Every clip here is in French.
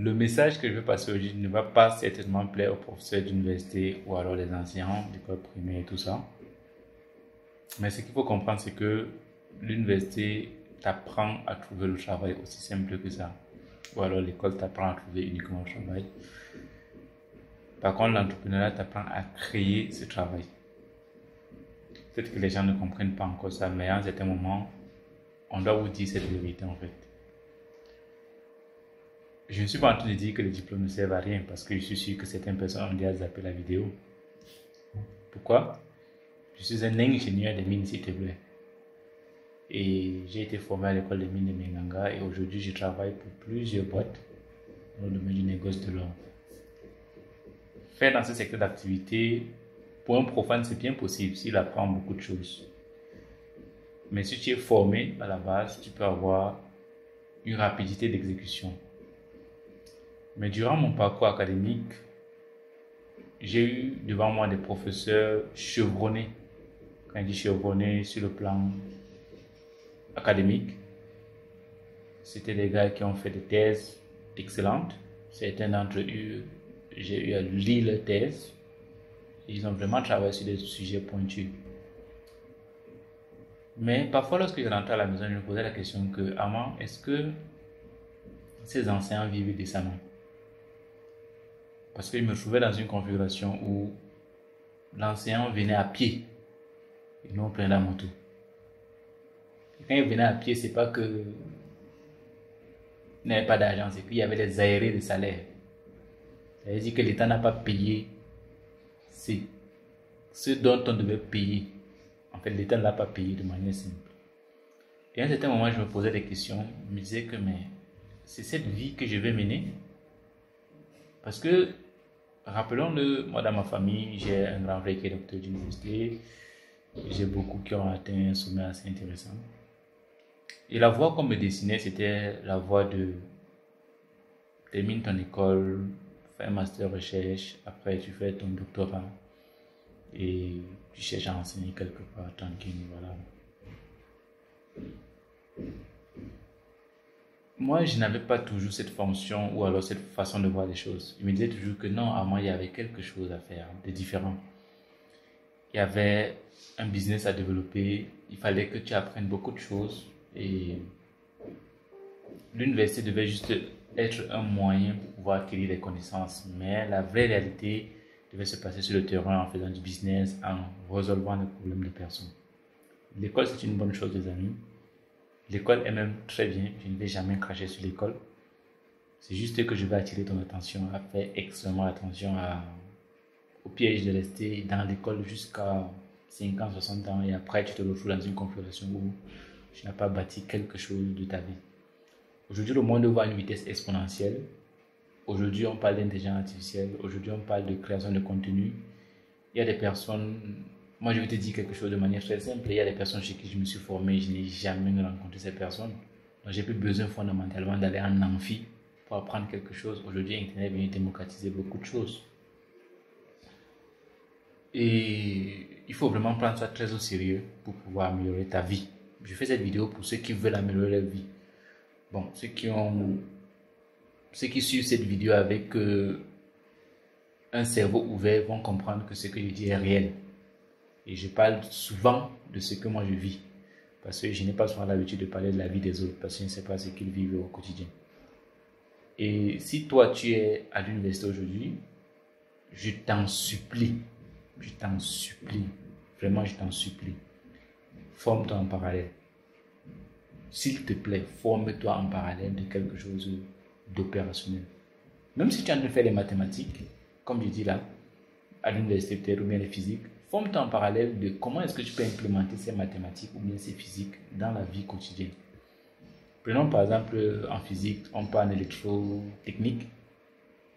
le message que je veux passer aujourd'hui ne va pas certainement plaire aux professeurs d'université ou alors les enseignants d'école primaire et tout ça. Mais ce qu'il faut comprendre, c'est que l'université t'apprend à trouver le travail aussi simple que ça. Ou alors l'école t'apprend à trouver uniquement le travail. Par contre, l'entrepreneuriat t'apprend à créer ce travail. Peut-être que les gens ne comprennent pas encore ça, mais à un certain moment, on doit vous dire cette vérité en fait. Je ne suis pas en train de dire que les diplômes ne servent à rien parce que je suis sûr que certaines personnes ont déjà zappé la vidéo. Pourquoi? Je suis un ingénieur des mines, s'il te plaît. Et j'ai été formé à l'école des mines de Menganga et aujourd'hui je travaille pour plusieurs boîtes dans le domaine du négoce de l'or. Faire dans ce secteur d'activité, pour un profane, c'est bien possible s'il apprend beaucoup de choses. Mais si tu es formé à la base, tu peux avoir une rapidité d'exécution. Mais durant mon parcours académique, j'ai eu devant moi des professeurs chevronnés. Quand je dis chevronnés sur le plan académique, c'était des gars qui ont fait des thèses excellentes. Certains d'entre eux, j'ai eu à lire leurs thèses. Ils ont vraiment travaillé sur des sujets pointus. Mais parfois, lorsque je rentrais à la maison, je me posais la question que, Armand, est-ce que ces enseignants vivent décemment? Parce que je me trouvais dans une configuration où l'enseignant venait à pied et non prenait la moto. Et quand il venait à pied, c'est pas que il n'avait pas d'argent, c'est qu'il y avait des aérés de salaire. Ça veut dire que l'État n'a pas payé ce dont on devait payer. En fait, l'État ne l'a pas payé de manière simple. Et à un certain moment, je me posais des questions. Je me disais que mais c'est cette vie que je vais mener. Parce que, rappelons-le, moi dans ma famille, j'ai un grand frère qui est docteur d'université. J'ai beaucoup qui ont atteint un sommet assez intéressant. Et la voie qu'on me dessinait, c'était la voie de termine ton école, fais un master recherche, après tu fais ton doctorat et tu cherches à enseigner quelque part, tranquille, voilà. Moi, je n'avais pas toujours cette fonction ou alors cette façon de voir les choses. Je me disais toujours que non, à moi, il y avait quelque chose à faire de différent. Il y avait un business à développer, il fallait que tu apprennes beaucoup de choses et l'université devait juste être un moyen pour pouvoir acquérir des connaissances. Mais la vraie réalité devait se passer sur le terrain en faisant du business, en résolvant les problèmes des personnes. L'école, c'est une bonne chose, les amis. L'école est même très bien, je ne vais jamais cracher sur l'école. C'est juste que je vais attirer ton attention à faire extrêmement attention au piège de rester dans l'école jusqu'à 50, 60 ans et après tu te retrouves dans une configuration où tu n'as pas bâti quelque chose de ta vie. Aujourd'hui, le monde va à une vitesse exponentielle. Aujourd'hui, on parle d'intelligence artificielle. Aujourd'hui, on parle de création de contenu. Il y a des personnes... Moi, je vais te dire quelque chose de manière très simple. Il y a des personnes chez qui je me suis formé. Je n'ai jamais rencontré ces personnes. Donc, j'ai plus besoin fondamentalement d'aller en amphi pour apprendre quelque chose. Aujourd'hui, Internet est venu démocratiser beaucoup de choses. Et il faut vraiment prendre ça très au sérieux pour pouvoir améliorer ta vie. Je fais cette vidéo pour ceux qui veulent améliorer leur vie. Bon, ceux qui suivent cette vidéo avec un cerveau ouvert vont comprendre que ce que je dis est réel. Et je parle souvent de ce que moi je vis. Parce que je n'ai pas souvent l'habitude de parler de la vie des autres. Parce que je ne sais pas ce qu'ils vivent au quotidien. Et si toi tu es à l'université aujourd'hui, je t'en supplie. Vraiment je t'en supplie. Forme-toi en parallèle. S'il te plaît, forme-toi en parallèle de quelque chose d'opérationnel. Même si tu es en train de faire les mathématiques, comme je dis là, à l'université peut-être ou bien les physiques, forme-toi en parallèle de comment est-ce que tu peux implémenter ces mathématiques ou bien ces physiques dans la vie quotidienne. Prenons par exemple en physique, on parle d'électrotechnique.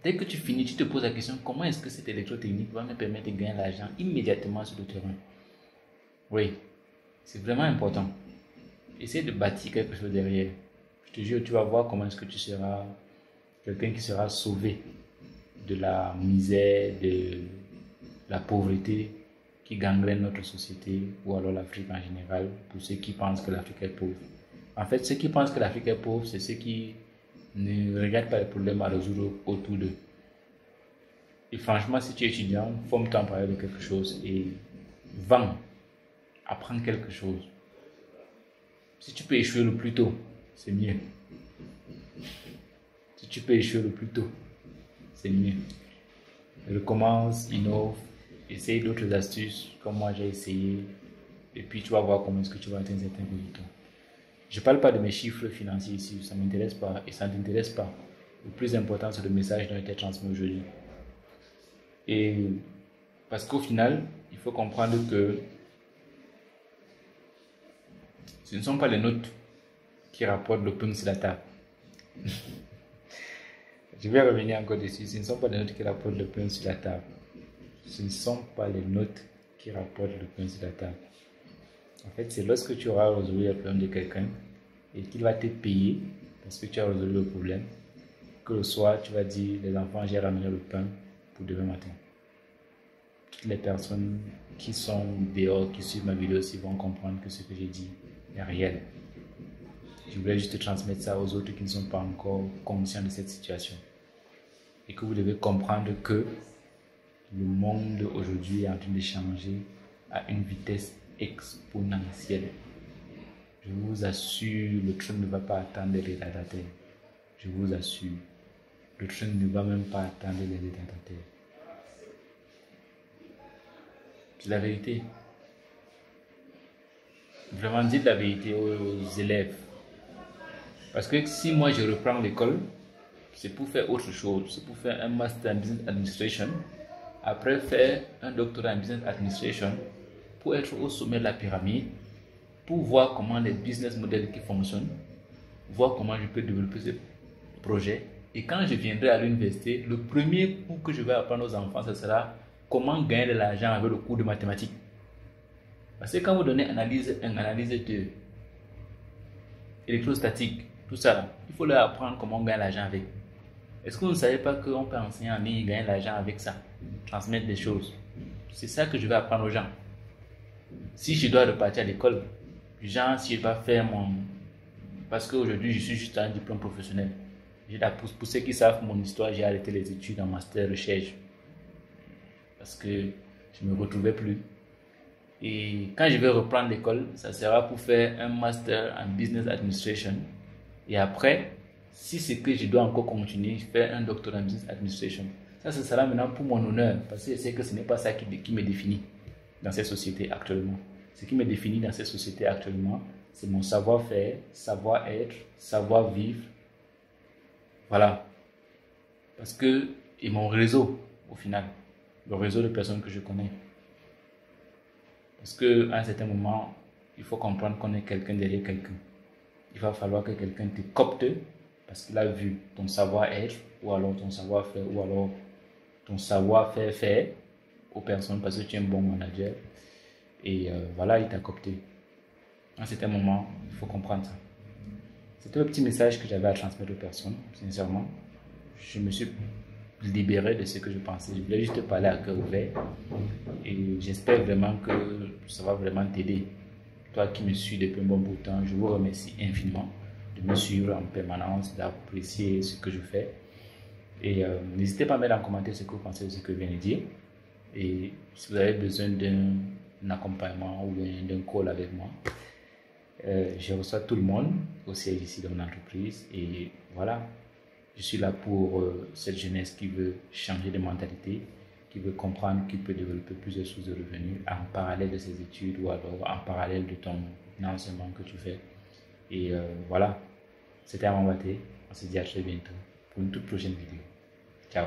Dès que tu finis, tu te poses la question comment est-ce que cette électrotechnique va me permettre de gagner l'argent immédiatement sur le terrain. Oui, c'est vraiment important. Essaye de bâtir quelque chose derrière. Je te jure, tu vas voir comment est-ce que tu seras quelqu'un qui sera sauvé de la misère, de la pauvreté qui gangrène notre société ou alors l'Afrique en général pour ceux qui pensent que l'Afrique est pauvre. En fait, ceux qui pensent que l'Afrique est pauvre, c'est ceux qui Ne regarde pas les problèmes à résoudre autour d'eux. Et franchement, si tu es étudiant, forme-toi en parler de quelque chose et vends, apprends quelque chose. Si tu peux échouer le plus tôt, c'est mieux. Si tu peux échouer le plus tôt, c'est mieux. Recommence, innove, essaye d'autres astuces comme moi j'ai essayé. Et puis tu vas voir comment est-ce que tu vas atteindre certains résultats. Je ne parle pas de mes chiffres financiers ici, ça ne m'intéresse pas et ça ne t'intéresse pas. Le plus important, c'est le message dont été transmis aujourd'hui. Et parce qu'au final, il faut comprendre que ce ne sont pas les notes qui rapportent le pain sur la table. Je vais revenir encore dessus. Ce ne sont pas les notes qui rapportent le pain sur la table. Ce ne sont pas les notes qui rapportent le pain sur la table. En fait, c'est lorsque tu auras résolu le problème de quelqu'un et qu'il va te payer parce que tu as résolu le problème, que le soir, tu vas dire, les enfants, j'ai ramené le pain pour demain matin. Toutes les personnes qui sont dehors, qui suivent ma vidéo aussi vont comprendre que ce que j'ai dit est réel. Je voulais juste transmettre ça aux autres qui ne sont pas encore conscients de cette situation. Et que vous devez comprendre que le monde aujourd'hui est en train de changer à une vitesse exponentielle. Je vous assure, le train ne va pas attendre les retardataires. Je vous assure, le train ne va même pas attendre les retardataires. C'est la vérité. Vraiment, dites la vérité aux élèves. Parce que si moi je reprends l'école, c'est pour faire autre chose. C'est pour faire un master en business administration, après faire un doctorat en business administration, pour être au sommet de la pyramide, pour voir comment les business models qui fonctionnent, voir comment je peux développer ce projet. Et quand je viendrai à l'université, le premier cours que je vais apprendre aux enfants, ce sera comment gagner de l'argent avec le cours de mathématiques. Parce que quand vous donnez une analyse de électrostatique, tout ça, il faut leur apprendre comment on gagne l'argent avec. Est-ce que vous ne savez pas qu'on peut enseigner en ligne et gagner l'argent avec ça? Transmettre des choses. C'est ça que je vais apprendre aux gens. Si je dois repartir à l'école, genre si je dois faire mon... Parce qu'aujourd'hui, je suis juste un diplôme professionnel. Pour ceux qui savent mon histoire, j'ai arrêté les études en master recherche. Parce que je ne me retrouvais plus. Et quand je vais reprendre l'école, ça sera pour faire un master en business administration. Et après, si c'est que je dois encore continuer, faire un doctorat en business administration. Ça, ce sera maintenant pour mon honneur. Parce que je sais que ce n'est pas ça qui me définit dans cette société actuellement. Ce qui me définit dans cette société actuellement, c'est mon savoir-faire, savoir-être, savoir-vivre. Voilà. Parce que, et mon réseau, au final. Le réseau de personnes que je connais. Parce qu'à un certain moment, il faut comprendre qu'on est quelqu'un derrière quelqu'un. Il va falloir que quelqu'un te copte parce qu'il a vu ton savoir-être ou alors ton savoir-faire ou alors ton savoir-faire faire aux personnes parce que tu es un bon manager. Et voilà, il t'a copté. À un certain moment, il faut comprendre ça. C'était le petit message que j'avais à transmettre aux personnes, sincèrement. Je me suis libéré de ce que je pensais. Je voulais juste parler à cœur ouvert. Et j'espère vraiment que ça va vraiment t'aider. Toi qui me suis depuis un bon bout de temps, je vous remercie infiniment de me suivre en permanence, d'apprécier ce que je fais. Et n'hésitez pas à mettre en commentaire ce que vous pensez de ce que je viens de dire. Et si vous avez besoin d'un accompagnement ou d'un call avec moi, je reçois tout le monde au siège ici de mon entreprise. Et voilà, je suis là pour cette jeunesse qui veut changer de mentalité, qui veut comprendre qu'il peut développer plusieurs sources de revenus en parallèle de ses études ou alors en parallèle de ton enseignement que tu fais. Et voilà, c'était Amambaté. On se dit à très bientôt pour une toute prochaine vidéo. Ciao.